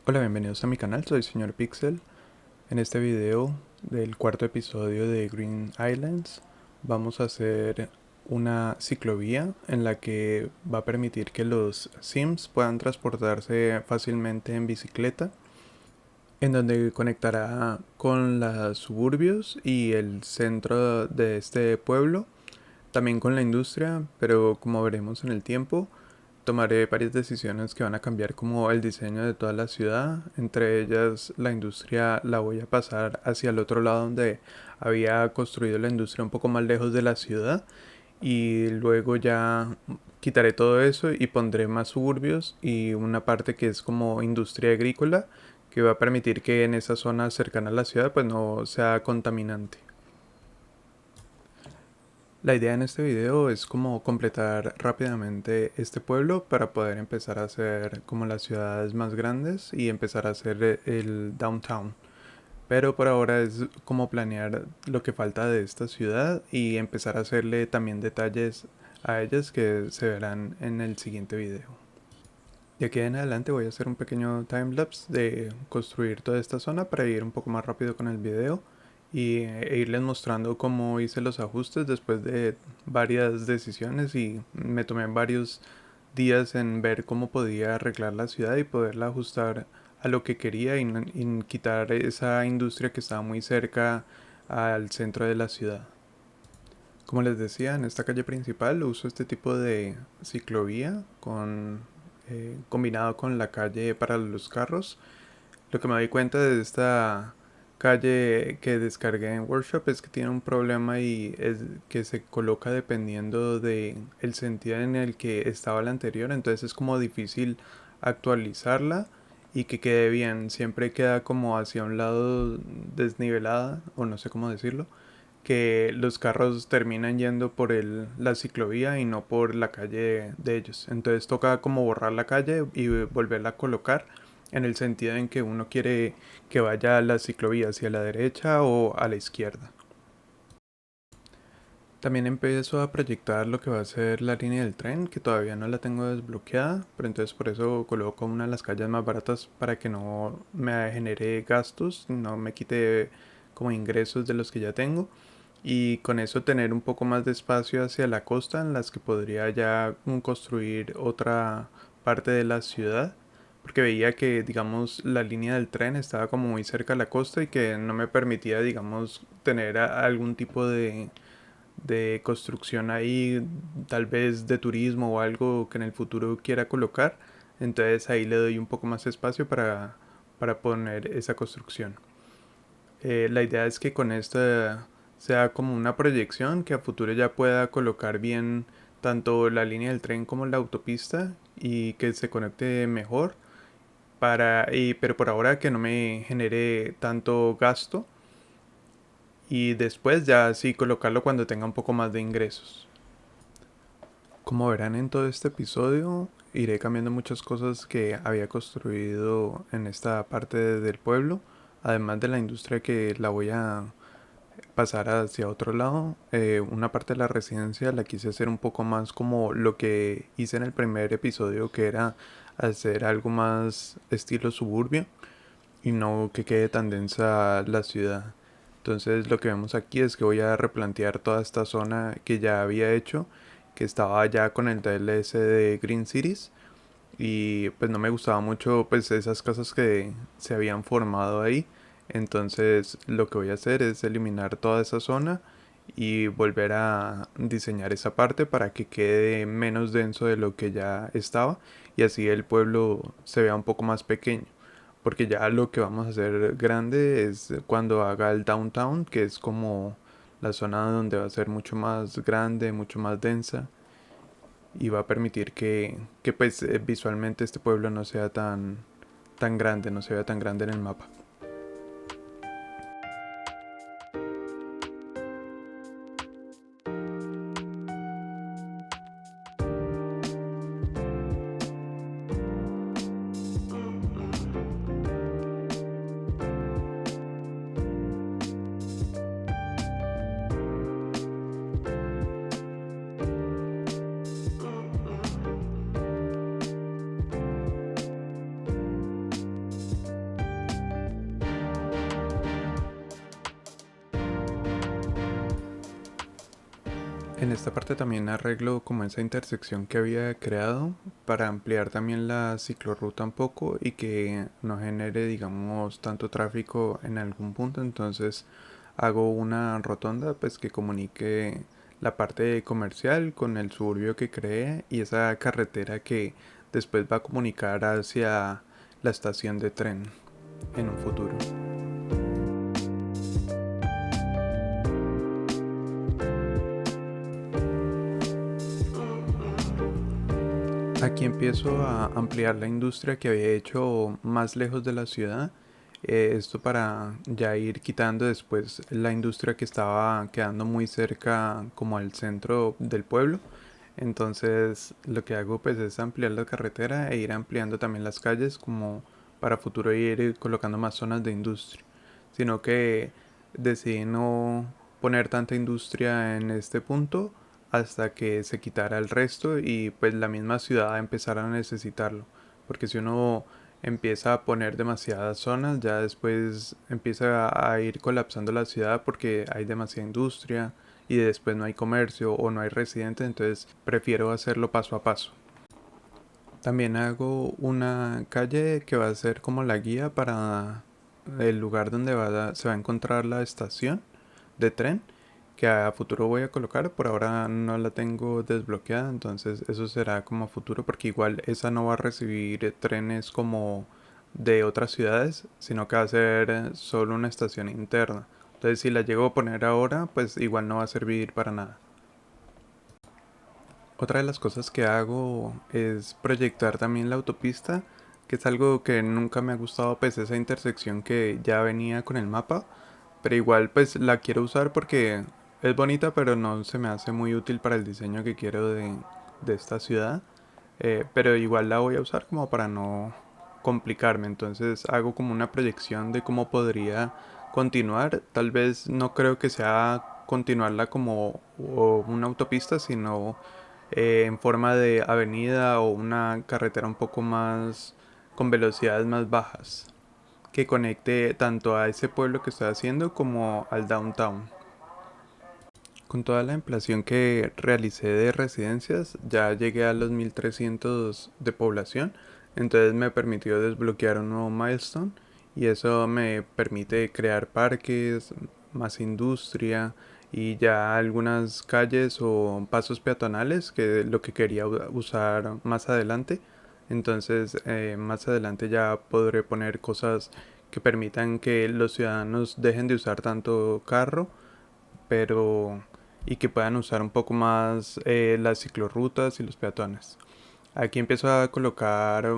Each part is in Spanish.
Hola, bienvenidos a mi canal, soy Señor Pixel. En este video del cuarto episodio de Green Islands vamos a hacer una ciclovía en la que va a permitir que los Sims puedan transportarse fácilmente en bicicleta, en donde conectará con los suburbios y el centro de este pueblo, también con la industria, pero como veremos en el tiempo, tomaré varias decisiones que van a cambiar como el diseño de toda la ciudad. Entre ellas, la industria la voy a pasar hacia el otro lado donde había construido la industria un poco más lejos de la ciudad. Y luego ya quitaré todo eso y pondré más suburbios y una parte que es como industria agrícola que va a permitir que en esa zona cercana a la ciudad pues no sea contaminante. La idea en este video es como completar rápidamente este pueblo para poder empezar a hacer como las ciudades más grandes y empezar a hacer el downtown. Pero por ahora es como planear lo que falta de esta ciudad y empezar a hacerle también detalles a ellas que se verán en el siguiente video. De aquí en adelante voy a hacer un pequeño timelapse de construir toda esta zona para ir un poco más rápido con el video e irles mostrando cómo hice los ajustes después de varias decisiones y me tomé varios días en ver cómo podía arreglar la ciudad y poderla ajustar a lo que quería y quitar esa industria que estaba muy cerca al centro de la ciudad. Como les decía, en esta calle principal uso este tipo de ciclovía combinado con la calle para los carros. Lo que me doy cuenta de esta calle que descargué en Workshop es que tiene un problema y es que se coloca dependiendo de el sentido en el que estaba la anterior, entonces es como difícil actualizarla y que quede bien, siempre queda como hacia un lado desnivelada o no sé cómo decirlo, que los carros terminan yendo por la ciclovía y no por la calle de ellos. Entonces toca como borrar la calle y volverla a colocar en el sentido en que uno quiere que vaya la ciclovía hacia la derecha o a la izquierda. También empiezo a proyectar lo que va a ser la línea del tren, que todavía no la tengo desbloqueada, pero entonces por eso coloco una de las calles más baratas para que no me genere gastos, no me quite como ingresos de los que ya tengo. Y con eso tener un poco más de espacio hacia la costa en las que podría ya construir otra parte de la ciudad, porque veía que digamos la línea del tren estaba como muy cerca de la costa y que no me permitía digamos tener algún tipo de construcción ahí, tal vez de turismo o algo que en el futuro quiera colocar. Entonces ahí le doy un poco más espacio para poner esa construcción. La idea es que con esta sea como una proyección que a futuro ya pueda colocar bien tanto la línea del tren como la autopista y que se conecte mejor pero por ahora que no me genere tanto gasto y después ya sí colocarlo cuando tenga un poco más de ingresos. Como verán en todo este episodio, iré cambiando muchas cosas que había construido en esta parte del pueblo, además de la industria que la voy a pasar hacia otro lado. Una parte de la residencia la quise hacer un poco más como lo que hice en el primer episodio, que era hacer algo más estilo suburbio y no que quede tan densa la ciudad. Entonces lo que vemos aquí es que voy a replantear toda esta zona que ya había hecho, que estaba ya con el DLS de Green Cities y pues no me gustaba mucho pues esas casas que se habían formado ahí. Entonces lo que voy a hacer es eliminar toda esa zona y volver a diseñar esa parte para que quede menos denso de lo que ya estaba y así el pueblo se vea un poco más pequeño, porque ya lo que vamos a hacer grande es cuando haga el downtown, que es como la zona donde va a ser mucho más grande, mucho más densa y va a permitir que pues visualmente este pueblo no sea tan grande, no se vea tan grande en el mapa. En esta parte también arreglo como esa intersección que había creado para ampliar también la ciclorruta un poco y que no genere, digamos, tanto tráfico en algún punto. Entonces hago una rotonda pues que comunique la parte comercial con el suburbio que creé y esa carretera que después va a comunicar hacia la estación de tren en un futuro. Aquí empiezo a ampliar la industria que había hecho más lejos de la ciudad. Esto para ya ir quitando después la industria que estaba quedando muy cerca como al centro del pueblo. Entonces lo que hago pues es ampliar la carretera e ir ampliando también las calles como para futuro ir colocando más zonas de industria. Sino que decidí no poner tanta industria en este punto hasta que se quitara el resto y pues la misma ciudad empezara a necesitarlo. Porque si uno empieza a poner demasiadas zonas, ya después empieza a ir colapsando la ciudad porque hay demasiada industria y después no hay comercio o no hay residentes, entonces prefiero hacerlo paso a paso. También hago una calle que va a ser como la guía para el lugar donde se va a encontrar la estación de tren que a futuro voy a colocar. Por ahora no la tengo desbloqueada, entonces eso será como a futuro porque igual esa no va a recibir trenes como de otras ciudades, sino que va a ser solo una estación interna. Entonces si la llego a poner ahora, pues igual no va a servir para nada. Otra de las cosas que hago es proyectar también la autopista, que es algo que nunca me ha gustado, pues esa intersección que ya venía con el mapa, pero igual pues la quiero usar porque es bonita, pero no se me hace muy útil para el diseño que quiero de esta ciudad. Pero igual la voy a usar como para no complicarme, entonces hago como una proyección de cómo podría continuar. Tal vez no creo que sea continuarla como una autopista, sino en forma de avenida o una carretera un poco más con velocidades más bajas que conecte tanto a ese pueblo que estoy haciendo como al downtown. Con toda la ampliación que realicé de residencias, ya llegué a los 1300 de población, entonces me permitió desbloquear un nuevo milestone y eso me permite crear parques, más industria y ya algunas calles o pasos peatonales que es lo que quería usar más adelante. Entonces más adelante ya podré poner cosas que permitan que los ciudadanos dejen de usar tanto carro pero y que puedan usar un poco más las ciclorrutas y los peatones. Aquí empiezo a colocar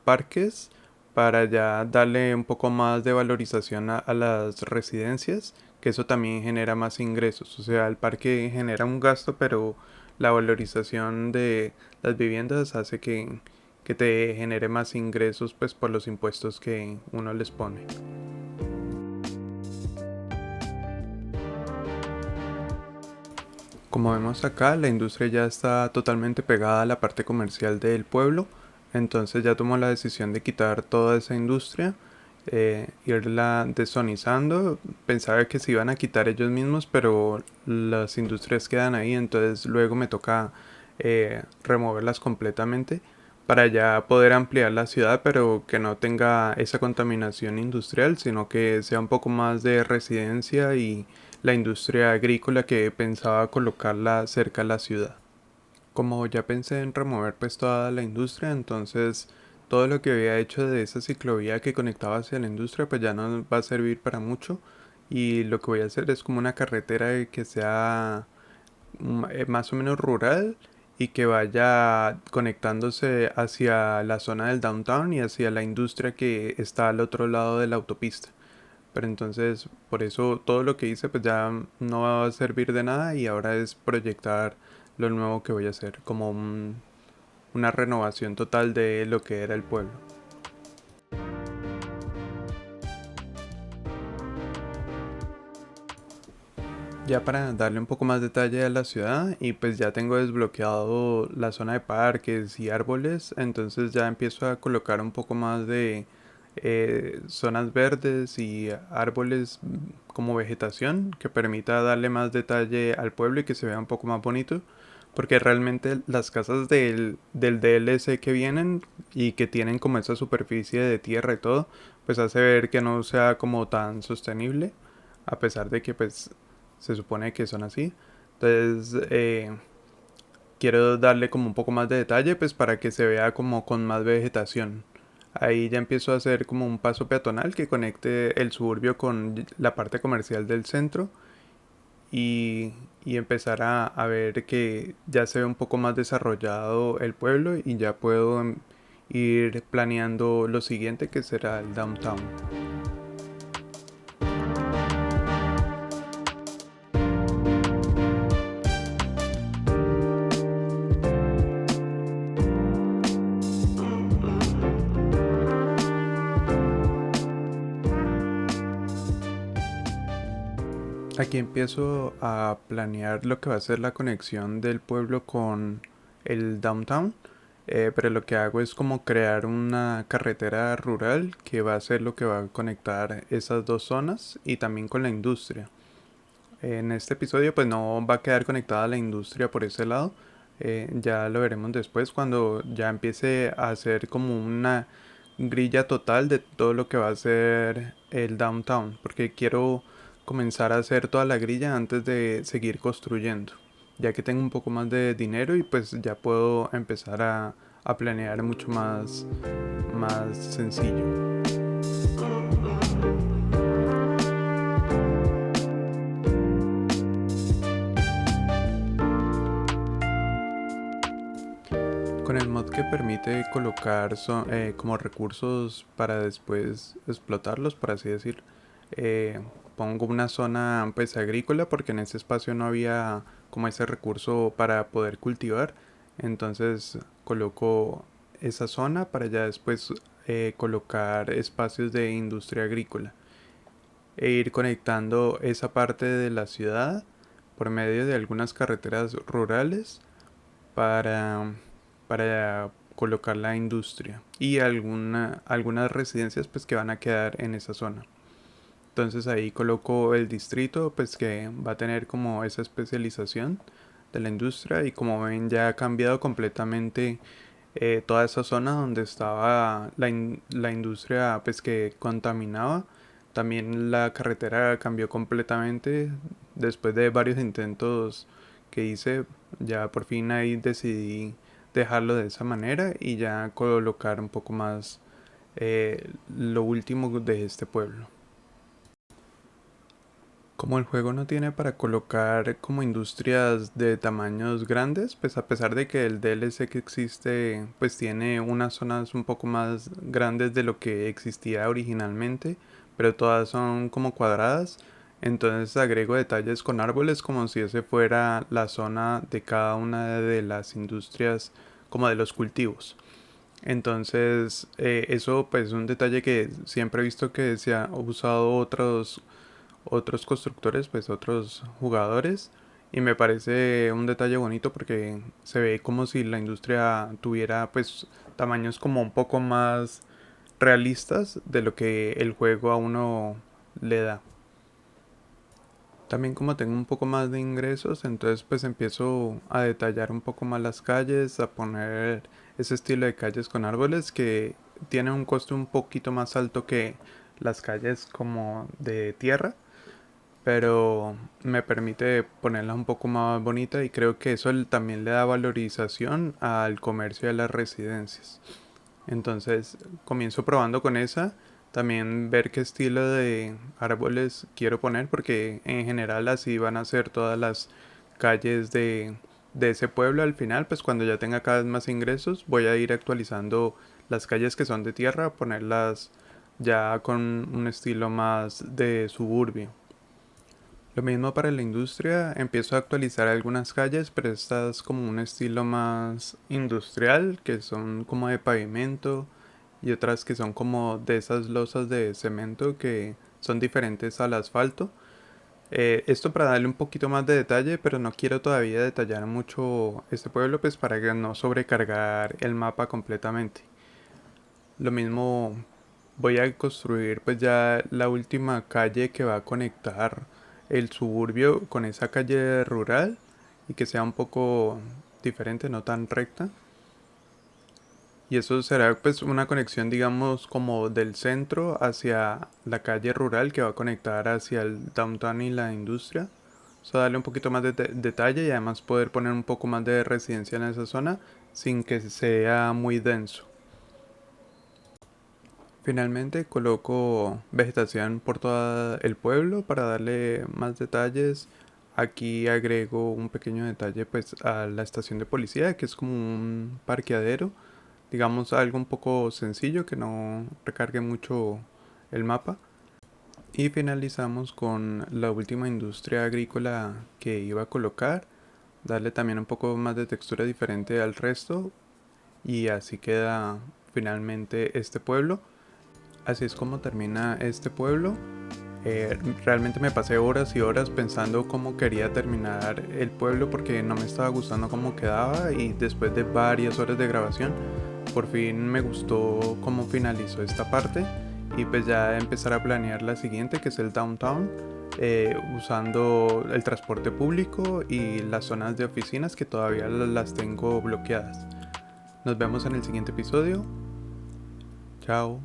parques para ya darle un poco más de valorización a las residencias, que eso también genera más ingresos. O sea, el parque genera un gasto, pero la valorización de las viviendas hace que te genere más ingresos pues por los impuestos que uno les pone. Como vemos acá, la industria ya está totalmente pegada a la parte comercial del pueblo, entonces ya tomó la decisión de quitar toda esa industria, irla deszonizando. Pensaba que se iban a quitar ellos mismos, pero las industrias quedan ahí, entonces luego me toca removerlas completamente para ya poder ampliar la ciudad, pero que no tenga esa contaminación industrial, sino que sea un poco más de residencia y la industria agrícola que pensaba colocarla cerca de la ciudad. Como ya pensé en remover pues toda la industria, entonces todo lo que había hecho de esa ciclovía que conectaba hacia la industria pues ya no va a servir para mucho y lo que voy a hacer es como una carretera que sea más o menos rural y que vaya conectándose hacia la zona del downtown y hacia la industria que está al otro lado de la autopista. Pero entonces, por eso todo lo que hice pues ya no va a servir de nada y ahora es proyectar lo nuevo que voy a hacer, como una renovación total de lo que era el pueblo. Ya para darle un poco más detalle a la ciudad y pues ya tengo desbloqueado la zona de parques y árboles, entonces ya empiezo a colocar un poco más de zonas verdes y árboles como vegetación que permita darle más detalle al pueblo y que se vea un poco más bonito. Porque realmente las casas del DLC que vienen y que tienen como esa superficie de tierra y todo, pues hace ver que no sea como tan sostenible, a pesar de que pues se supone que son así. Entonces quiero darle como un poco más de detalle pues para que se vea como con más vegetación. Ahí ya empiezo a hacer como un paso peatonal que conecte el suburbio con la parte comercial del centro y, y empezar a ver que ya se ve un poco más desarrollado el pueblo y ya puedo ir planeando lo siguiente que será el downtown. Aquí empiezo a planear lo que va a ser la conexión del pueblo con el downtown, pero lo que hago es como crear una carretera rural que va a ser lo que va a conectar esas dos zonas y también con la industria. En este episodio pues no va a quedar conectada la industria por ese lado, ya lo veremos después cuando ya empiece a hacer como una grilla total de todo lo que va a ser el downtown, porque quiero comenzar a hacer toda la grilla antes de seguir construyendo, ya que tengo un poco más de dinero y pues ya puedo empezar a planear mucho más sencillo. Con el mod que permite colocar como recursos para después explotarlos, por así decir, pongo una zona pues agrícola porque en ese espacio no había como ese recurso para poder cultivar. Entonces coloco esa zona para ya después colocar espacios de industria agrícola e ir conectando esa parte de la ciudad por medio de algunas carreteras rurales para, para colocar la industria y algunas residencias pues que van a quedar en esa zona. Entonces ahí coloco el distrito pues que va a tener como esa especialización de la industria y como ven ya ha cambiado completamente toda esa zona donde estaba la industria pues que contaminaba. También la carretera cambió completamente después de varios intentos que hice. Ya por fin ahí decidí dejarlo de esa manera y ya colocar un poco más lo último de este pueblo. Como el juego no tiene para colocar como industrias de tamaños grandes, pues a pesar de que el DLC que existe pues tiene unas zonas un poco más grandes de lo que existía originalmente, pero todas son como cuadradas, entonces agrego detalles con árboles como si ese fuera la zona de cada una de las industrias como de los cultivos. Entonces, eso pues es un detalle que siempre he visto que se ha usado otros constructores, pues otros jugadores. Y me parece un detalle bonito porque se ve como si la industria tuviera pues tamaños como un poco más realistas de lo que el juego a uno le da. También como tengo un poco más de ingresos, entonces pues empiezo a detallar un poco más las calles, a poner ese estilo de calles con árboles que tiene un costo un poquito más alto que las calles como de tierra, pero me permite ponerla un poco más bonita y creo que eso también le da valorización al comercio de las residencias. Entonces comienzo probando con esa, también ver qué estilo de árboles quiero poner porque en general así van a ser todas las calles de ese pueblo al final, pues cuando ya tenga cada vez más ingresos voy a ir actualizando las calles que son de tierra, ponerlas ya con un estilo más de suburbio. Lo mismo para la industria, empiezo a actualizar algunas calles, pero estas como un estilo más industrial, que son como de pavimento, y otras que son como de esas losas de cemento que son diferentes al asfalto. Esto para darle un poquito más de detalle, pero no quiero todavía detallar mucho este pueblo, pues para que no sobrecargar el mapa completamente. Lo mismo Voy a construir pues ya la última calle que va a conectar el suburbio con esa calle rural y que sea un poco diferente, no tan recta. Y eso será pues una conexión, digamos, como del centro hacia la calle rural que va a conectar hacia el downtown y la industria. O sea, darle un poquito más de detalle y además poder poner un poco más de residencia en esa zona sin que sea muy denso. Finalmente coloco vegetación por todo el pueblo para darle más detalles. Aquí agrego un pequeño detalle pues a la estación de policía, que es como un parqueadero, digamos algo un poco sencillo que no recargue mucho el mapa. Y finalizamos con la última industria agrícola que iba a colocar, darle también un poco más de textura diferente al resto y así queda finalmente este pueblo. Así es como termina este pueblo. Realmente me pasé horas y horas pensando cómo quería terminar el pueblo porque no me estaba gustando cómo quedaba, y después de varias horas de grabación por fin me gustó cómo finalizó esta parte, y pues ya empezar a planear la siguiente, que es el downtown, usando el transporte público y las zonas de oficinas que todavía las tengo bloqueadas. Nos vemos en el siguiente episodio. Chao.